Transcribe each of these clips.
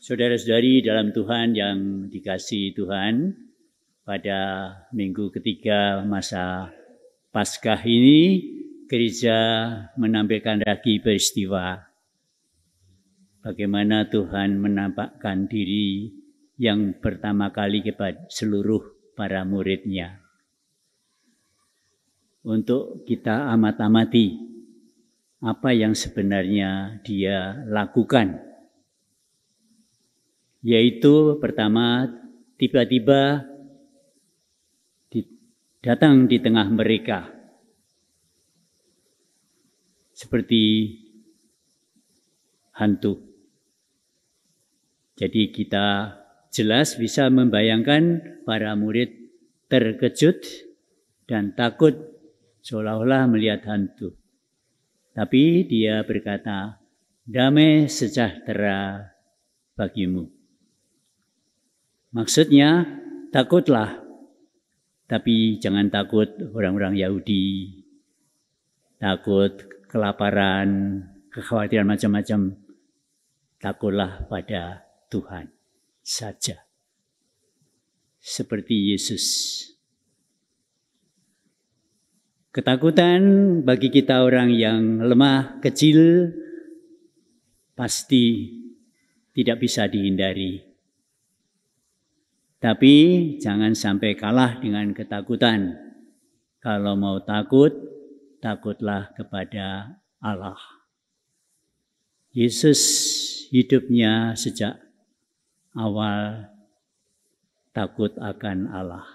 Saudara-saudari dalam Tuhan yang dikasihi Tuhan, pada minggu ketiga masa Paskah ini, gereja menampilkan lagi peristiwa bagaimana Tuhan menampakkan diri yang pertama kali kepada seluruh para murid-Nya. Untuk kita amat-amati apa yang sebenarnya Dia lakukan. Yaitu pertama, tiba-tiba datang di tengah mereka. Seperti hantu. Jadi kita jelas bisa membayangkan para murid terkejut dan takut seolah-olah melihat hantu. Tapi Dia berkata, damai sejahtera bagimu. Maksudnya, takutlah, tapi jangan takut orang-orang Yahudi, takut kelaparan, kekhawatiran macam-macam. Takutlah pada Tuhan saja. Seperti Yesus. Ketakutan bagi kita orang yang lemah, kecil, pasti tidak bisa dihindari. Tapi jangan sampai kalah dengan ketakutan. Kalau mau takut, takutlah kepada Allah. Yesus hidupnya sejak awal takut akan Allah.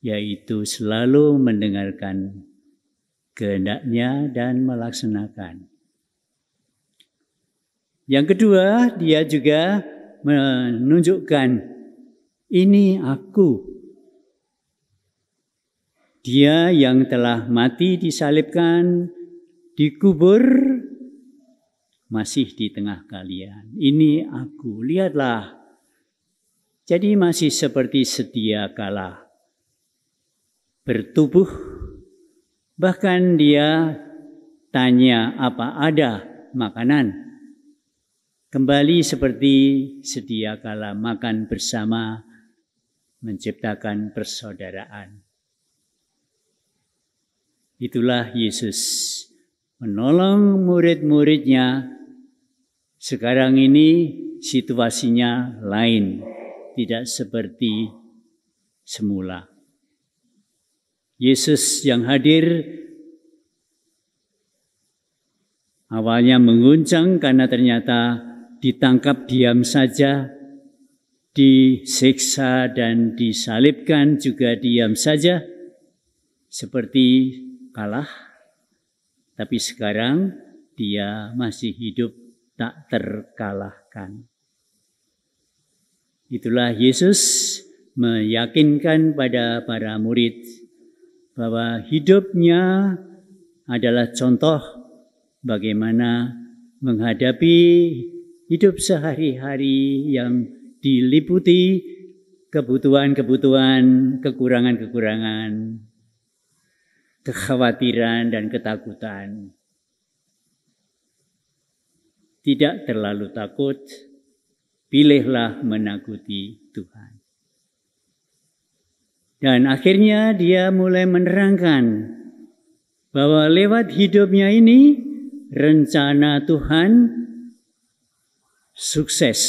Yaitu selalu mendengarkan kehendak-Nya dan melaksanakan. Yang kedua, Dia juga menunjukkan ini aku. Dia yang telah mati disalibkan, dikubur, masih di tengah kalian. Ini aku, lihatlah. Jadi masih seperti sedia kala bertubuh. Bahkan Dia tanya apa ada makanan. Kembali seperti sedia kala makan bersama, menciptakan persaudaraan. Itulah Yesus menolong murid-murid-Nya. Sekarang ini situasinya lain, tidak seperti semula. Yesus yang hadir awalnya mengguncang karena ternyata ditangkap diam saja, disiksa dan disalibkan juga diam saja, seperti kalah. Tapi sekarang Dia masih hidup tak terkalahkan. Itulah Yesus meyakinkan pada para murid bahwa hidupnya adalah contoh bagaimana menghadapi hidup sehari-hari yang diliputi kebutuhan-kebutuhan, kekurangan-kekurangan, kekhawatiran dan ketakutan. Tidak terlalu takut, pilihlah menakuti Tuhan. Dan akhirnya Dia mulai menerangkan bahwa lewat hidupnya ini rencana Tuhan sukses,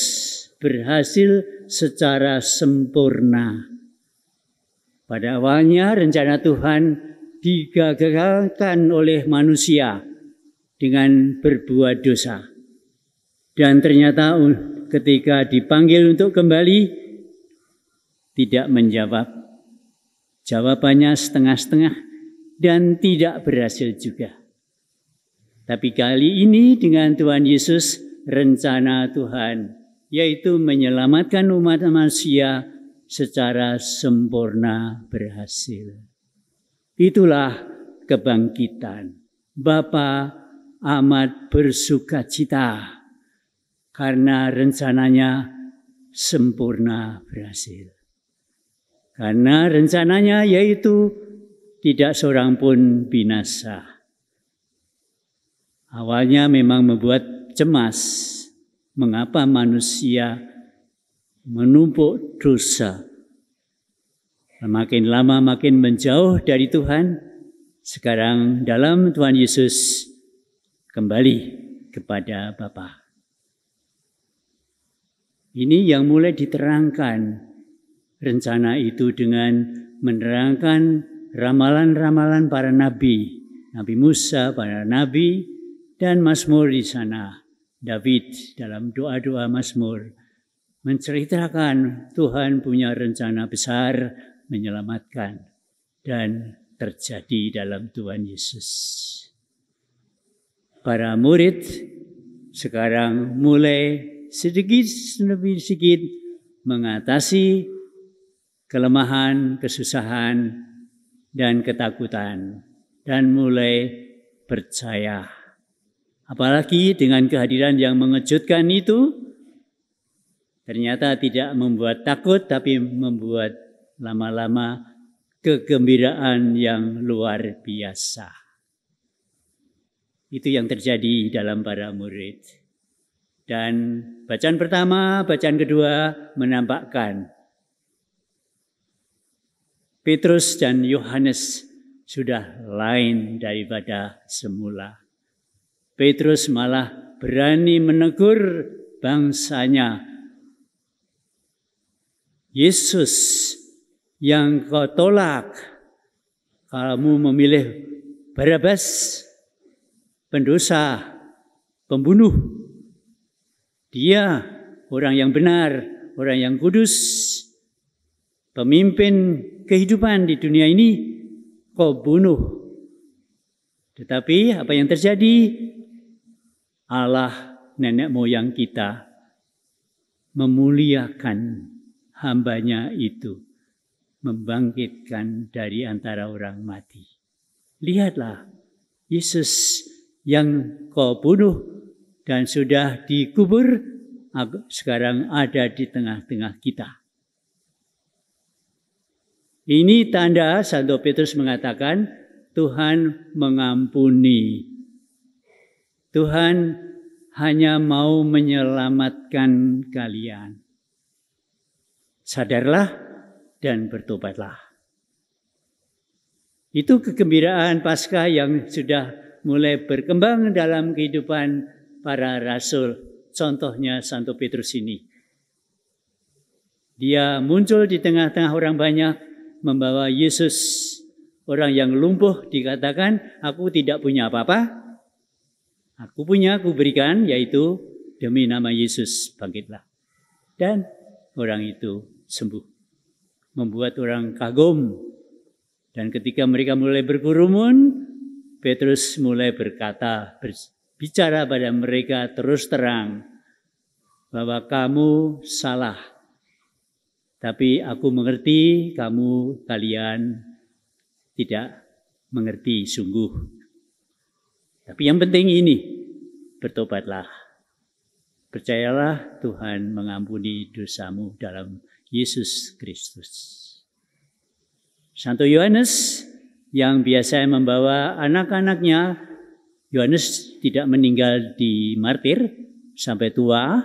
berhasil secara sempurna. Pada awalnya rencana Tuhan digagalkan oleh manusia dengan berbuat dosa. Dan ternyata ketika dipanggil untuk kembali, tidak menjawab. Jawabannya setengah-setengah dan tidak berhasil juga. Tapi kali ini dengan Tuhan Yesus, rencana Tuhan yaitu menyelamatkan umat manusia secara sempurna berhasil. Itulah kebangkitan. Bapa amat bersukacita karena rencananya sempurna berhasil. Karena rencananya yaitu tidak seorang pun binasa. Awalnya memang membuat cemas, mengapa manusia menumpuk dosa. Makin lama makin menjauh dari Tuhan. Sekarang dalam Tuhan Yesus kembali kepada Bapa. Ini yang mulai diterangkan rencana itu dengan menerangkan ramalan-ramalan para nabi. Nabi Musa, para nabi, dan Mazmur di sana. David dalam doa-doa Mazmur menceritakan Tuhan punya rencana besar menyelamatkan, dan terjadi dalam Tuhan Yesus. Para murid sekarang mulai sedikit demi sedikit mengatasi kelemahan, kesusahan, dan ketakutan, dan mulai percaya. Apalagi dengan kehadiran yang mengejutkan itu, ternyata tidak membuat takut, tapi membuat lama-lama kegembiraan yang luar biasa. Itu yang terjadi dalam para murid. Dan bacaan pertama, bacaan kedua menampakkan Petrus dan Yohanes sudah lain daripada semula. Petrus malah berani menegur bangsanya. Yesus yang kau tolak, kamu memilih Barabas, pendosa, pembunuh. Dia orang yang benar, orang yang kudus, pemimpin kehidupan di dunia ini, kau bunuh. Tetapi apa yang terjadi? Allah nenek moyang kita memuliakan hambanya itu, membangkitkan dari antara orang mati. Lihatlah, Yesus yang kau bunuh dan sudah dikubur, sekarang ada di tengah-tengah kita. Ini tanda Santo Petrus mengatakan, Tuhan mengampuni. Tuhan hanya mau menyelamatkan kalian. Sadarlah dan bertobatlah. Itu kegembiraan Paskah yang sudah mulai berkembang dalam kehidupan para rasul. Contohnya Santo Petrus ini. Dia muncul di tengah-tengah orang banyak, membawa Yesus. Orang yang lumpuh dikatakan, aku tidak punya apa-apa. Aku berikan, yaitu demi nama Yesus bangkitlah. Dan orang itu sembuh. Membuat orang kagum. Dan ketika mereka mulai berkerumun, Petrus mulai berbicara pada mereka terus terang, bahwa kamu salah. Tapi aku mengerti kalian tidak mengerti sungguh. Tapi yang penting ini, bertobatlah. Percayalah Tuhan mengampuni dosamu dalam Yesus Kristus. Santo Yohanes yang biasa membawa anak-anaknya, Yohanes tidak meninggal di martir sampai tua,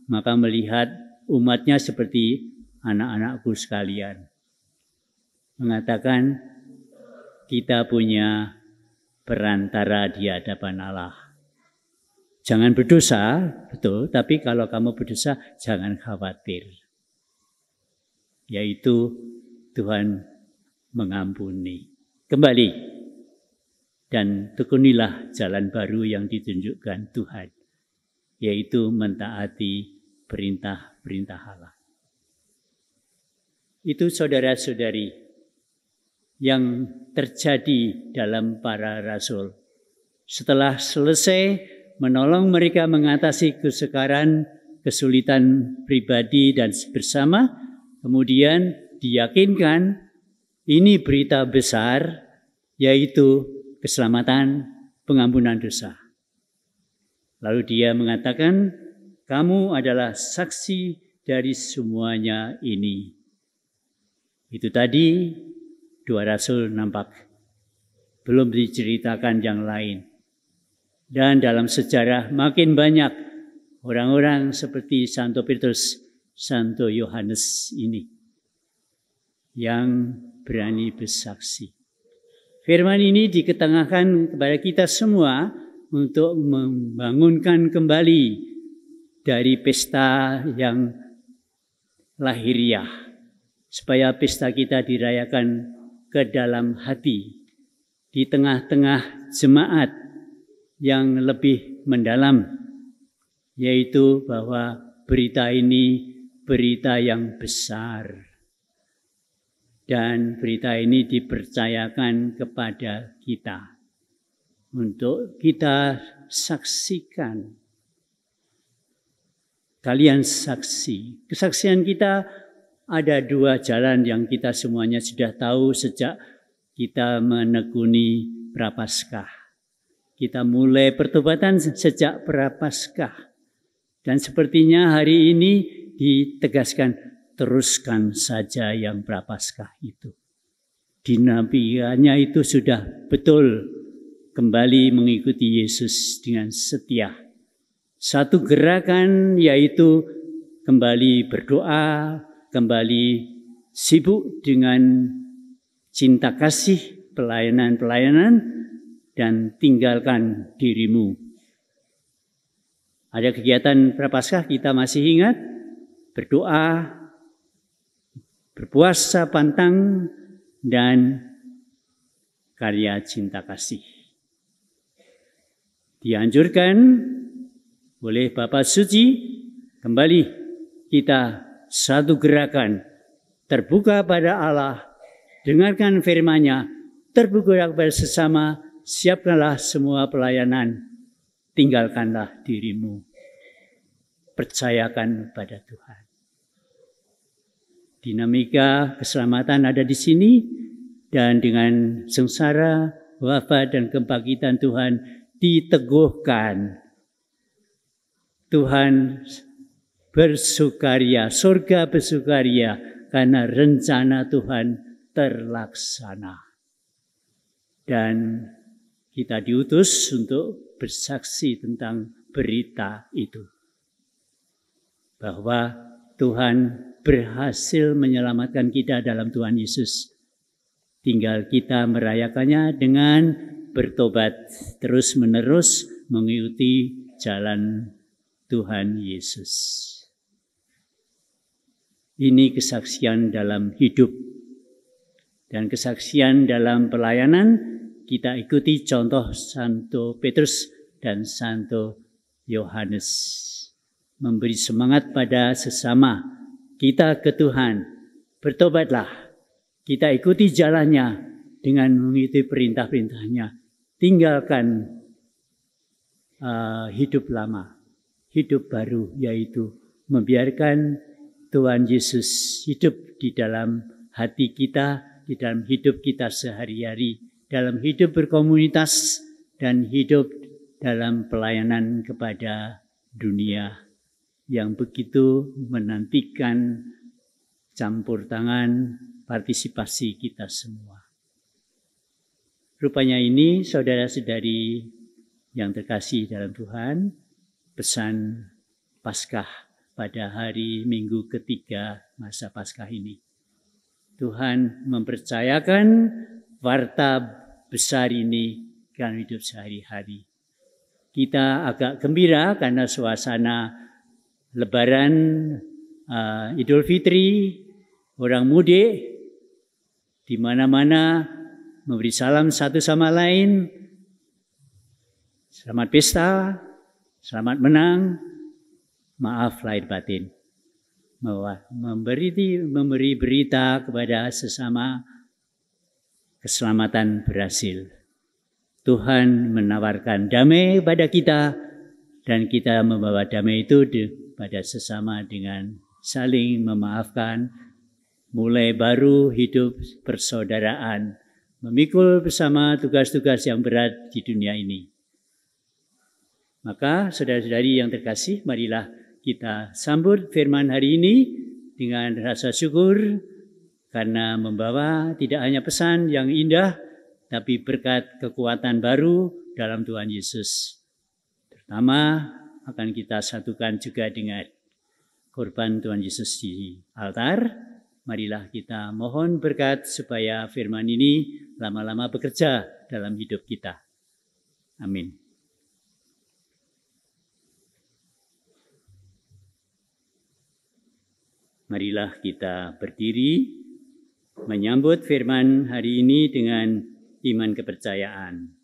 maka melihat umatnya seperti anak-anakku sekalian. Mengatakan kita punya perantara di hadapan Allah. Jangan berdosa, betul, tapi kalau kamu berdosa jangan khawatir. Yaitu Tuhan mengampuni. Kembali dan tekunilah jalan baru yang ditunjukkan Tuhan, yaitu mentaati perintah-perintah Allah. Itu saudara-saudari yang terjadi dalam para rasul. Setelah selesai menolong mereka mengatasi kesukaran, kesulitan pribadi dan bersama, kemudian diyakinkan ini berita besar, yaitu keselamatan, pengampunan dosa. Lalu dia mengatakan, kamu adalah saksi dari semuanya ini. Itu tadi dua rasul nampak. Belum diceritakan yang lain. Dan dalam sejarah makin banyak orang-orang seperti Santo Petrus, Santo Yohanes ini yang berani bersaksi. Firman ini diketengahkan kepada kita semua untuk membangunkan kembali dari pesta yang lahiriah, supaya pesta kita dirayakan ke dalam hati, di tengah-tengah jemaat yang lebih mendalam, yaitu bahwa berita ini berita yang besar. Dan berita ini dipercayakan kepada kita untuk kita saksikan. Kalian saksi. Kesaksian kita ada dua jalan yang kita semuanya sudah tahu sejak kita menekuni Prapaskah. Kita mulai pertobatan sejak Prapaskah. Dan sepertinya hari ini ditegaskan, teruskan saja yang Prapaskah itu. Dinamikanya itu sudah betul, kembali mengikuti Yesus dengan setia. Satu gerakan yaitu kembali berdoa, kembali sibuk dengan cinta kasih, pelayanan-pelayanan, dan tinggalkan dirimu. Ada kegiatan Prapaskah kita masih ingat, berdoa, berpuasa pantang, dan karya cinta kasih. Dianjurkan oleh Bapak Suci, kembali kita satu gerakan, terbuka pada Allah, dengarkan firman-Nya, terbuka kepada sesama, siapkanlah semua pelayanan, tinggalkanlah dirimu, percayakan pada Tuhan. Dinamika keselamatan ada di sini, dan dengan sengsara, wafat, dan kebangkitan Tuhan diteguhkan. Tuhan bersukaria, surga bersukaria, karena rencana Tuhan terlaksana. Dan kita diutus untuk bersaksi tentang berita itu. Bahwa Tuhan berhasil menyelamatkan kita dalam Tuhan Yesus. Tinggal kita merayakannya dengan bertobat terus-menerus mengikuti jalan Tuhan Yesus. Ini kesaksian dalam hidup. Dan kesaksian dalam pelayanan, kita ikuti contoh Santo Petrus dan Santo Yohanes. Memberi semangat pada sesama kita ke Tuhan. Bertobatlah. Kita ikuti jalannya dengan mengikuti perintah-perintahnya. Tinggalkan hidup lama, hidup baru, yaitu membiarkan Tuhan Yesus hidup di dalam hati kita, di dalam hidup kita sehari-hari, dalam hidup berkomunitas, dan hidup dalam pelayanan kepada dunia yang begitu menantikan campur tangan partisipasi kita semua. Rupanya ini, saudara-saudari yang terkasih dalam Tuhan, pesan Paskah pada hari Minggu ketiga masa Paskah ini. Tuhan mempercayakan warta besar ini dalam hidup sehari-hari. Kita agak gembira karena suasana Lebaran, Idul Fitri, orang mudik, di mana-mana memberi salam satu sama lain, selamat pesta, selamat menang, maaf lahir batin. Memberi berita kepada sesama, keselamatan berhasil. Tuhan menawarkan damai pada kita, dan kita membawa damai itu pada sesama dengan saling memaafkan, mulai baru hidup persaudaraan, memikul bersama tugas-tugas yang berat di dunia ini. Maka saudara-saudari yang terkasih, marilah kita sambut firman hari ini dengan rasa syukur, karena membawa tidak hanya pesan yang indah, tapi berkat kekuatan baru dalam Tuhan Yesus. Terutama akan kita satukan juga dengan korban Tuhan Yesus di altar. Marilah kita mohon berkat supaya firman ini lama-lama bekerja dalam hidup kita. Amin. Marilah kita berdiri menyambut firman hari ini dengan iman kepercayaan.